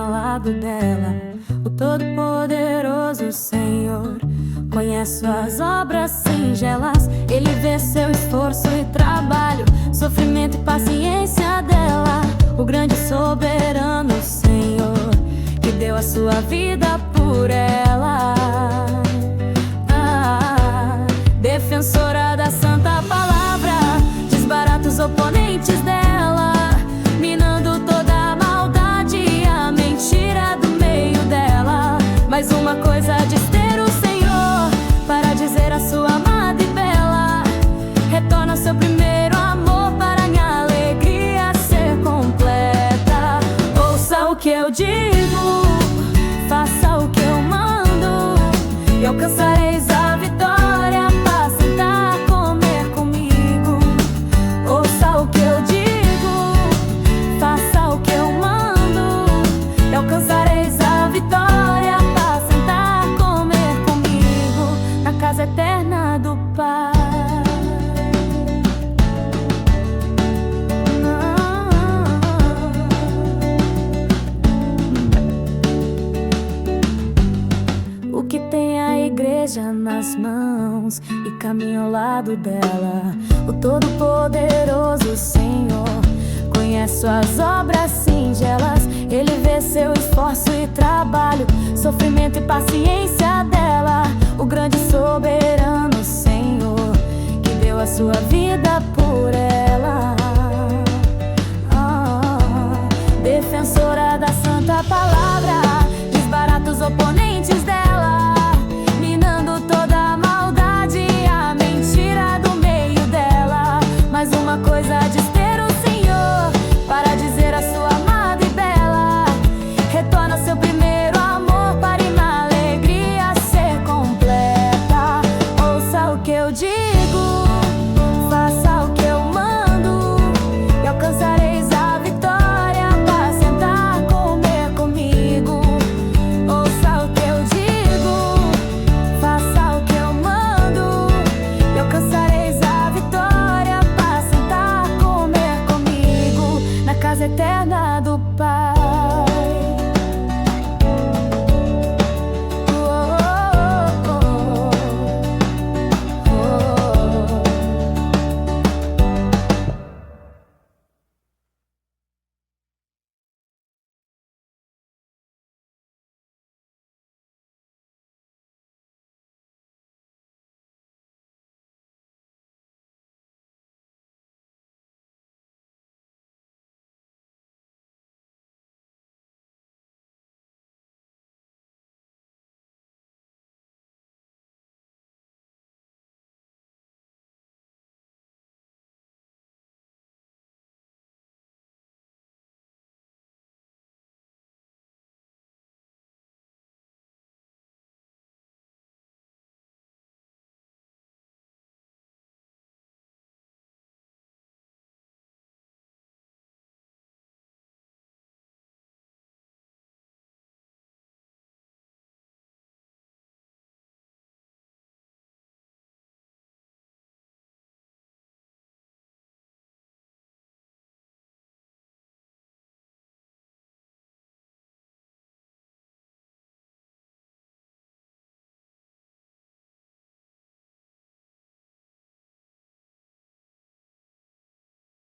ao lado dela. O Todo-Poderoso Senhor conhece suas obras singelas. Ele vê seu esforço e trabalho, sofrimento e paciência dela. O grande soberano Senhor que deu a sua vida por ela. Defensora da santa palavra, desbarata os oponentes dela, minando toda a maldade e a mentira do meio dela. Mais uma coisa diz ter o Senhor para dizer a sua amada e bela: retorna seu primeiro amor para minha alegria ser completa. Ouça o que eu digo, faça o que eu mando, e alcançareis a vitória. Alcançareis a vitória para sentar, comer comigo na casa eterna do Pai. O que tem a igreja nas mãos e caminha ao lado dela? O Todo-Poderoso Senhor conhece suas obras singelas. Ele vê seu esforço e trabalho, sofrimento e paciência dela. O grande soberano Senhor que deu a sua vida por ela. Defensora da santa palavra, desbarata os oponentes dela.